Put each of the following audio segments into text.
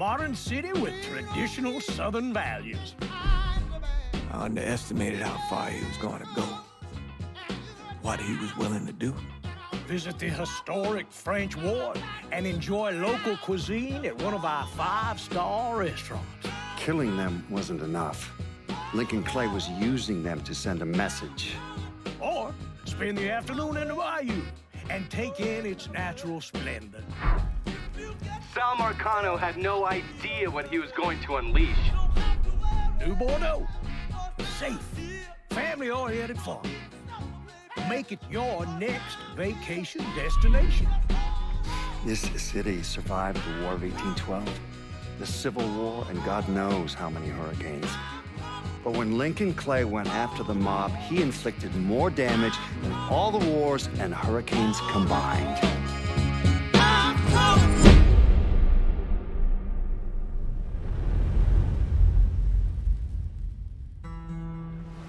modern city with traditional Southern values. I underestimated how far he was going to go. What he was willing to do. Visit the historic French Ward and enjoy local cuisine at one of our 5-star restaurants. Killing them wasn't enough. Lincoln Clay was using them to send a message. Or spend the afternoon in the bayou and take in its natural splendor. Sal Marcano had no idea what he was going to unleash. New Bordeaux. Safe, family-oriented fun. Make it your next vacation destination. This city survived the War of 1812, the Civil War, and God knows how many hurricanes. But when Lincoln Clay went after the mob, he inflicted more damage than all the wars and hurricanes combined.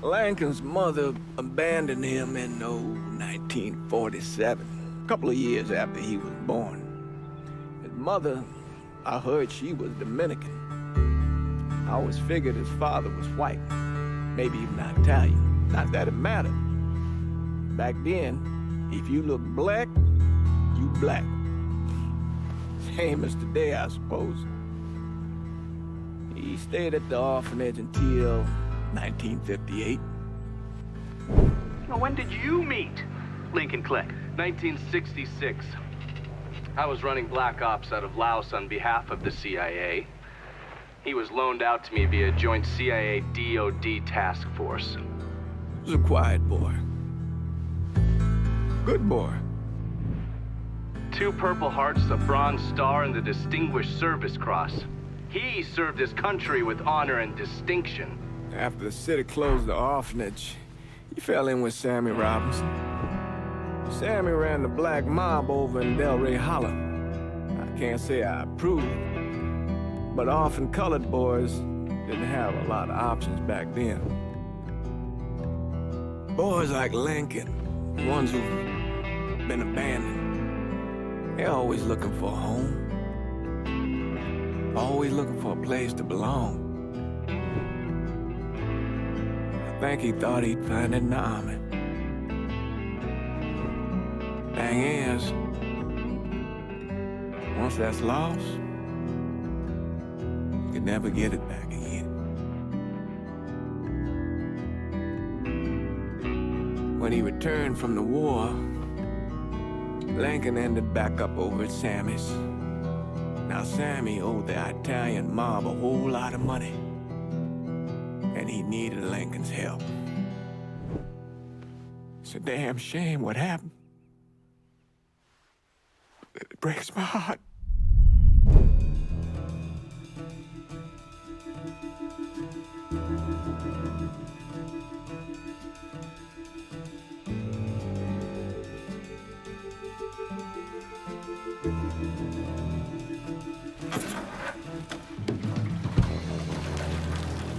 Lincoln's mother abandoned him in 1947, a couple of years after he was born. His mother, I heard she was Dominican. I always figured his father was white, maybe even Italian. Not that it mattered. Back then, if you look black, you black. Same as today, I suppose. He stayed at the orphanage until 1958. Now, when did you meet Lincoln Clay? 1966. I was running black ops out of Laos on behalf of the CIA. He was loaned out to me via joint CIA-DOD task force. He was a quiet boy. Good boy. 2 Purple Hearts, a Bronze Star, and the Distinguished Service Cross. He served his country with honor and distinction. After the city closed the orphanage, he fell in with Sammy Robinson. Sammy ran the black mob over in Delray Hollow. I can't say I approve, but orphan colored boys didn't have a lot of options back then. Boys like Lincoln, the ones who've been abandoned, they're always looking for a home. Always looking for a place to belong. I think he thought he'd find it in the army. Thing is, once that's lost, you can never get it back again. When he returned from the war, Lincoln ended back up over at Sammy's. Now, Sammy owed the Italian mob a whole lot of money, and he needed Lincoln's help. It's a damn shame what happened. It breaks my heart.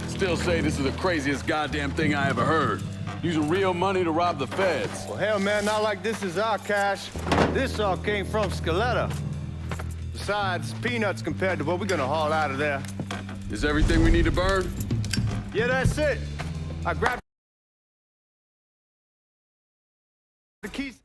Still say this is the craziest goddamn thing I ever heard. Using real money to rob the feds. Well, hell, man, not like this is our cash. This all came from Scaletta. Besides, peanuts compared to what we're gonna haul out of there. Is everything we need to burn? Yeah, that's it. I grabbed the keys.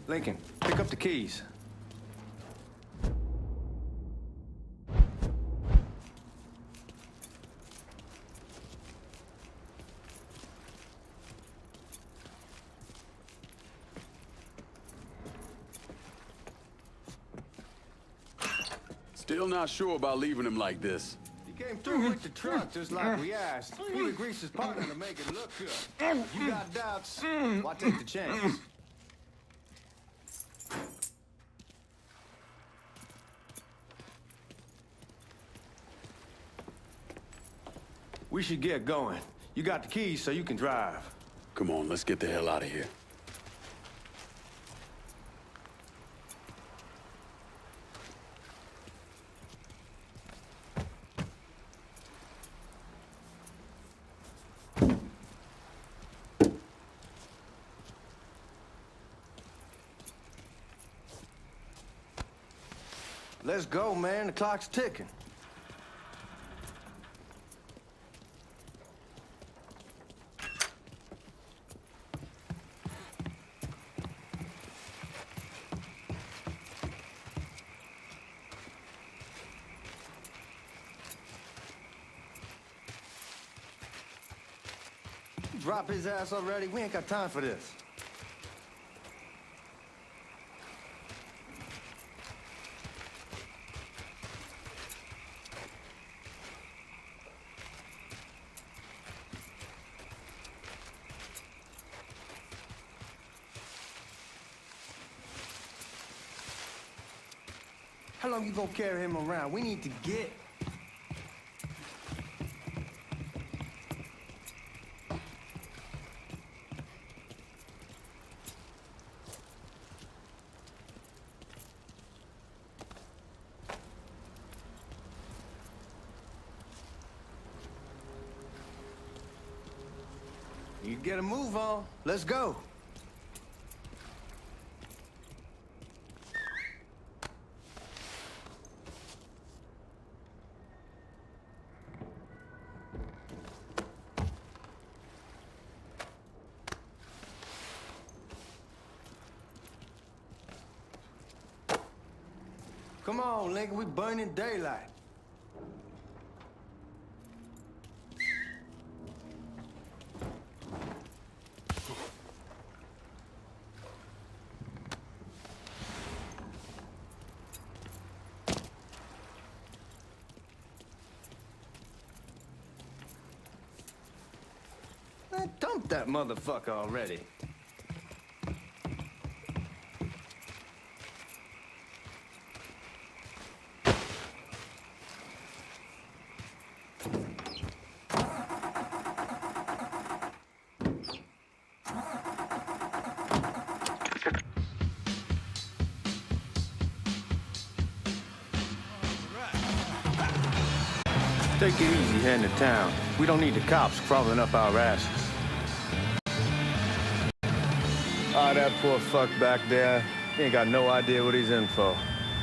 Lincoln, pick up the keys. Still not sure about leaving him like this. He came through with the truck just like we asked. He would grease his partner to make it look good. You got doubts? Why take the chance? We should get going. You got the keys so you can drive. Come on, let's get the hell out of here. Let's go, man. The clock's ticking. Drop his ass already. We ain't got time for this. How long you gonna carry him around? We need to get. You get a move on. Let's go. Come on, Lincoln, we burning daylight. Man, dump that motherfucker already. Take it easy heading to town. We don't need the cops crawling up our asses. Ah, that poor fuck back there. He ain't got no idea what he's in for.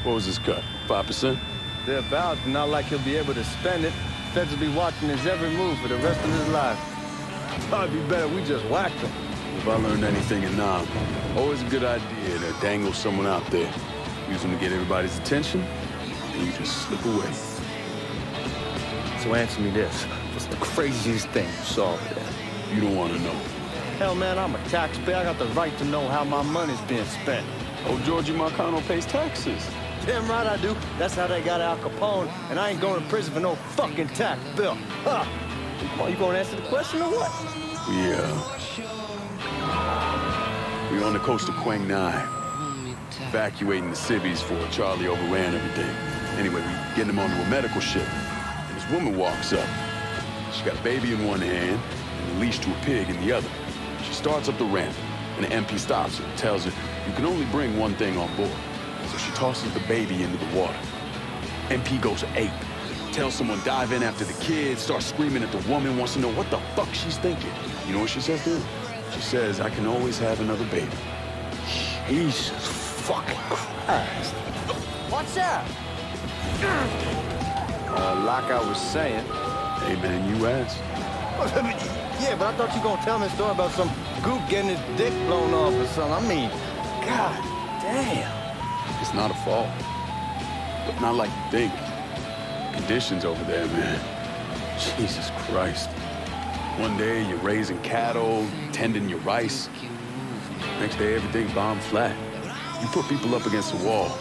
What was his cut? 5%? Thereabouts, but not like he'll be able to spend it. Feds will be watching his every move for the rest of his life. It's probably be better we just whacked him. If I learned anything in Nam, always a good idea to dangle someone out there. Use them to get everybody's attention, and you just slip away. So answer me this. What's the craziest thing you saw over there? You don't want to know. Hell, man, I'm a taxpayer. I got the right to know how my money's being spent. Oh, Georgie Marcano pays taxes. Damn right I do. That's how they got Al Capone, and I ain't going to prison for no fucking tax bill. Huh. Well, you gonna answer the question or what? We're on the coast of Quang Nai, evacuating the civvies for Charlie overran everything. Anyway, we getting him onto a medical ship. This woman walks up. She got a baby in one hand and a leash to a pig in the other. She starts up the ramp, and the MP stops her and tells her, you can only bring one thing on board. So she tosses the baby into the water. MP goes ape. Tells someone dive in after the kid, starts screaming at the woman, wants to know what the fuck she's thinking. You know what she says to him? She says, I can always have another baby. Jesus fucking Christ. What's that? Like I was saying. Hey, man, you asked. Yeah, but I thought you were gonna tell me a story about some goop getting his dick blown off or something. I mean, God damn. It's not a fault. But not like you think. Conditions over there, man. Jesus Christ. One day you're raising cattle, tending your rice. Next day everything bombed flat. You put people up against the wall,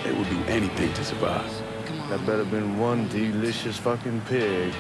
they will do anything to survive. That better been one delicious fucking pig.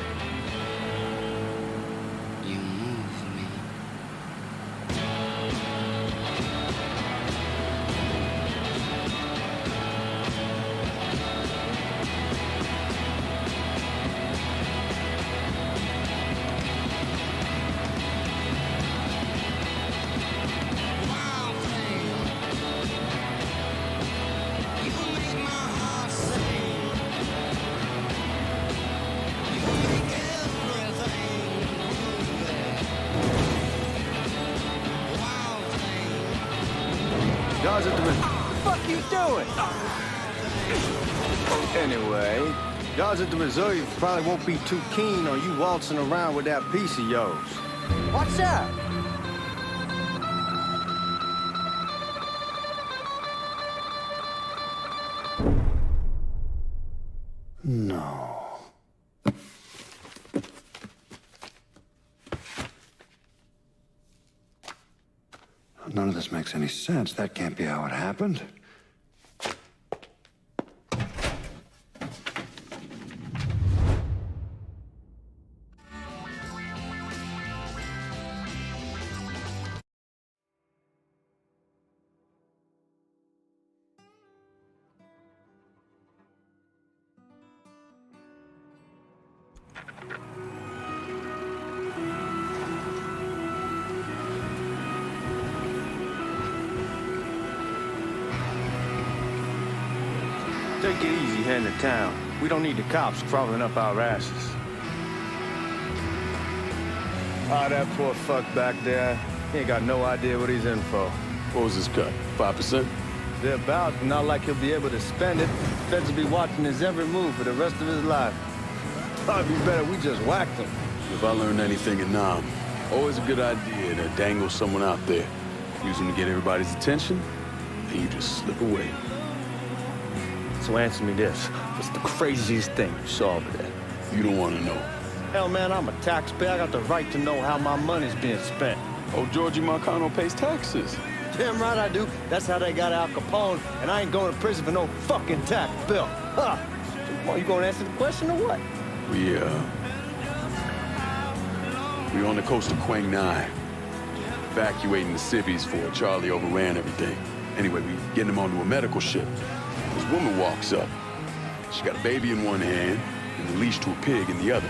Guards at the What the fuck you doing? Anyway, guards at the reserve probably won't be too keen on you waltzing around with that piece of yours. What's up? No. None of this makes any sense. That can't be how it happened. Take it easy heading to town. We don't need the cops crawling up our asses. Ah, that poor fuck back there. He ain't got no idea what he's in for. What was his cut? 5%? They're about, not like he'll be able to spend it. Feds will be watching his every move for the rest of his life. Probably be better we just whacked him. If I learned anything in Nam, always a good idea to dangle someone out there. Use them to get everybody's attention, and you just slip away. So answer me this. What's the craziest thing you saw over there? You don't want to know. Hell, man, I'm a taxpayer. I got the right to know how my money's being spent. Oh, Georgie Marcano pays taxes. Damn right I do. That's how they got Al Capone, and I ain't going to prison for no fucking tax bill. Huh? Well, you gonna answer the question or what? We on the coast of Quang Nai, evacuating the civvies for Charlie overran everything. Anyway, we getting him onto a medical ship. This woman walks up. She got a baby in one hand and a leash to a pig in the other.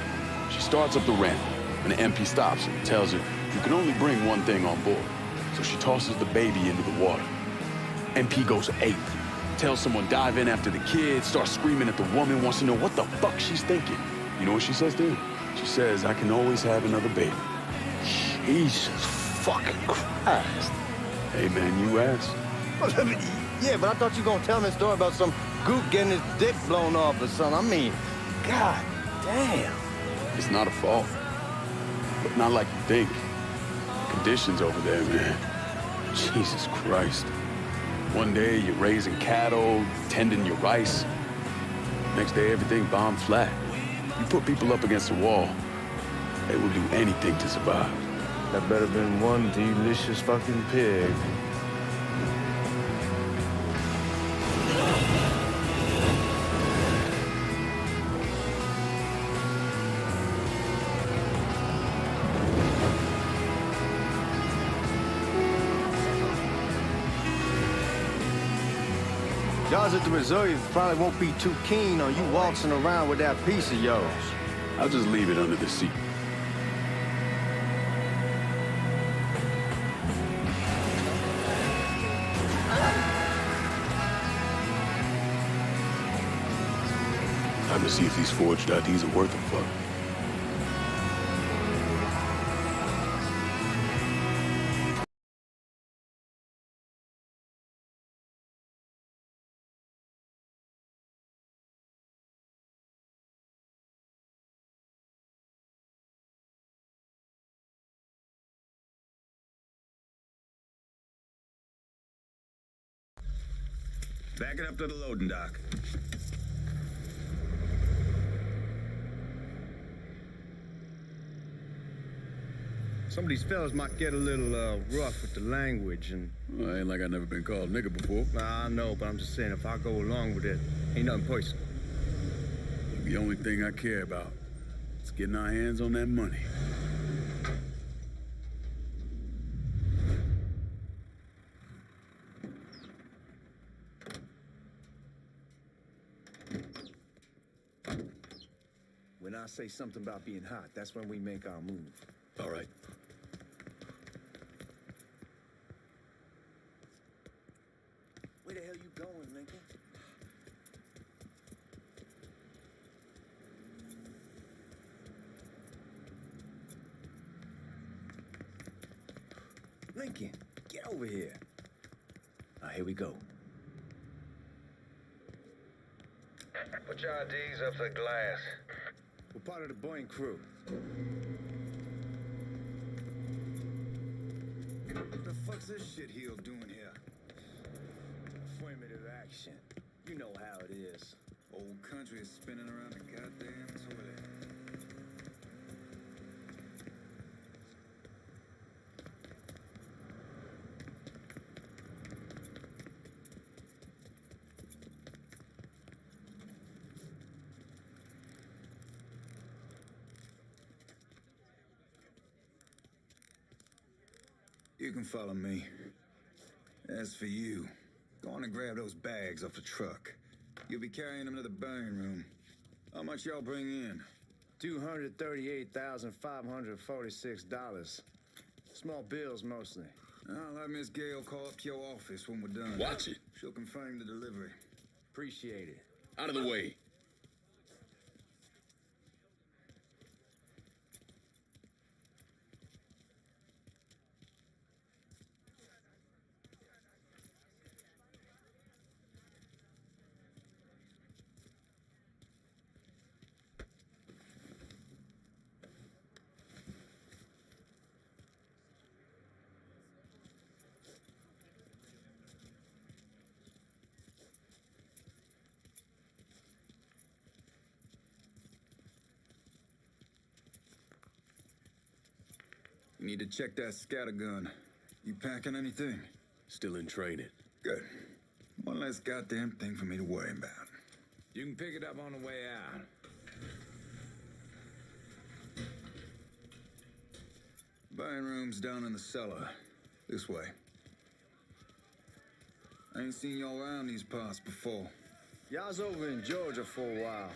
She starts up the ramp, and the MP stops her and tells her you can only bring one thing on board. So she tosses the baby into the water. MP goes ape, tells someone dive in after the kid, starts screaming at the woman, wants to know what the fuck she's thinking. You know what she says to him? She says, I can always have another baby. Jesus fucking Christ. Hey man, you asked. Yeah, but I thought you were gonna tell me a story about some gook getting his dick blown off or something. I mean, god damn. It's not a fault. But not like you think. Conditions over there, man. Jesus Christ. One day you're raising cattle, tending your rice. Next day everything bombed flat. You put people up against the wall, they will do anything to survive. That better been one delicious fucking pig. Guards at the reserve probably won't be too keen on you waltzing around with that piece of yours. I'll just leave it under the seat. Time to see if these forged IDs are worth a fuck. Back it up to the loading dock. Some of these fellas might get a little rough with the language, and Well, ain't like I never been called nigga before. I know, but I'm just saying, if I go along with it, ain't nothing personal. The only thing I care about is getting our hands on that money. When I say something about being hot, that's when we make our move. All right. Where the hell you going, Lincoln? Lincoln, get over here. Now, here we go. Put your IDs up to the glass. We're part of the Boeing crew. What the fuck's this shitheel doing here? Affirmative action. You know how it is. Old country is spinning around the goddamn toilet. You can follow me. As for you, go on and grab those bags off the truck. You'll be carrying them to the burn room. How much y'all bring in? $238,546. Small bills, mostly. I'll have Miss Gale call up to your office when we're done. Watch it. She'll confirm the delivery. Appreciate it. Out of the way. You need to check that scattergun. You packing anything? Still in training. Good. One less goddamn thing for me to worry about. You can pick it up on the way out. Buying room's down in the cellar. This way. I ain't seen y'all around these parts before. Y'all's over in Georgia for a while.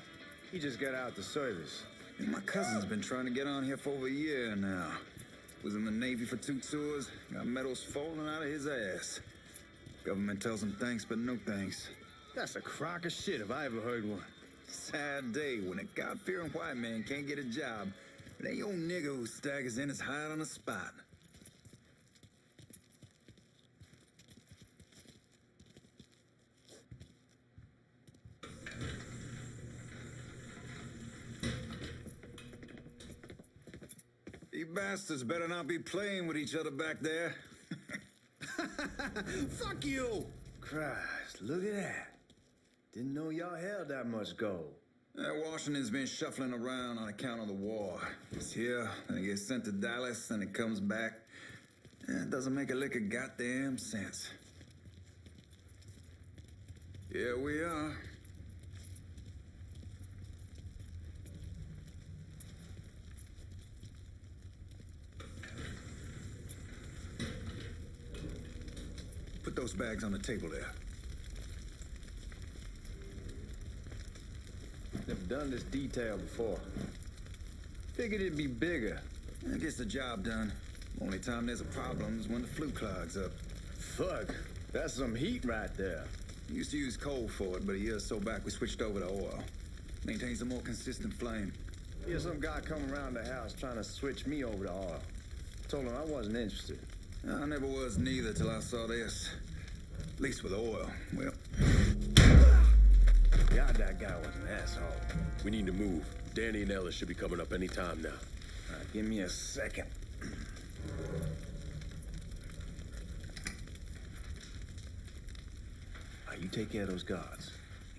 He just got out the service. My cousin's been trying to get on here for over a year now. Was in the Navy for 2 tours, got medals falling out of his ass. Government tells him thanks, but no thanks. That's a crock of shit if I ever heard one. Sad day when a God-fearing white man can't get a job, but that old nigger who staggers in is hired on the spot. You bastards better not be playing with each other back there. Fuck you! Christ, look at that. Didn't know y'all held that much gold. Washington's been shuffling around on account of the war. It's here, then it gets sent to Dallas, then it comes back. It doesn't make a lick of goddamn sense. Here we are. Put those bags on the table there. Never done this detail before. Figured it'd be bigger. It gets the job done. Only time there's a problem is when the flue clogs up. Fuck, that's some heat right there. We used to use coal for it, but a year or so back we switched over to oil. Maintains a more consistent flame. Here's some guy coming around the house trying to switch me over to oil. Told him I wasn't interested. I never was neither till I saw this. At least with oil. Well, God, that guy was an asshole. We need to move. Danny and Ellis should be coming up any time now. All right, give me a second. All right, you take care of those guards.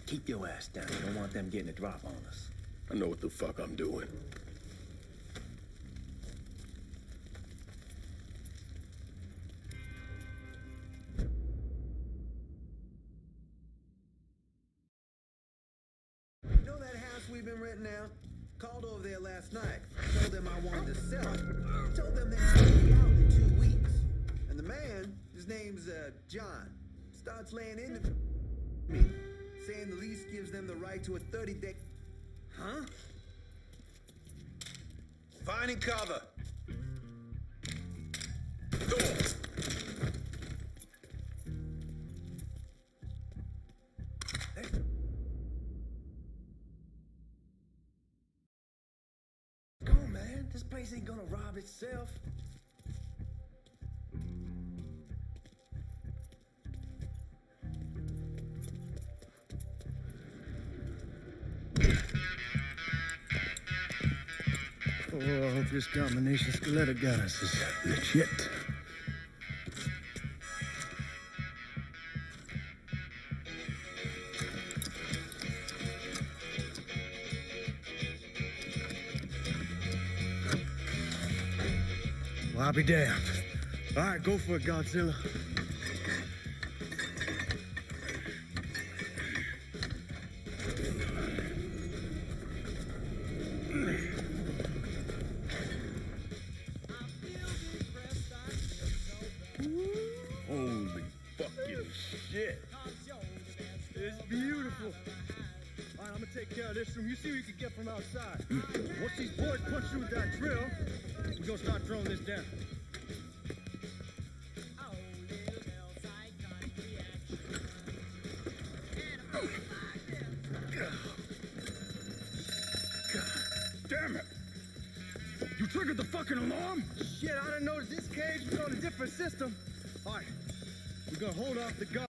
Keep your ass down. I don't want them getting a drop on us. I know what the fuck I'm doing. You know that house we've been renting out? Called over there last night. Told them I wanted to sell it. Told them they'd be out in 2 weeks. And the man, his name's John, starts laying into me, saying the lease gives them the right to a 30-day... Huh? Finding cover. Go, man. This place ain't gonna rob itself. Oh, I hope this combination Scaletta got us is legit. Well, I'll be damned. All right, go for it, Godzilla. Holy fucking shit. It's beautiful. All right, I'm gonna take care of this room. You see what you can get from outside. Once these boys punch through with that drill, we're gonna start throwing this down. Damn it! You triggered the fucking alarm? Shit, I didn't notice this cage was on a different system. All right, we're gonna hold off the gun.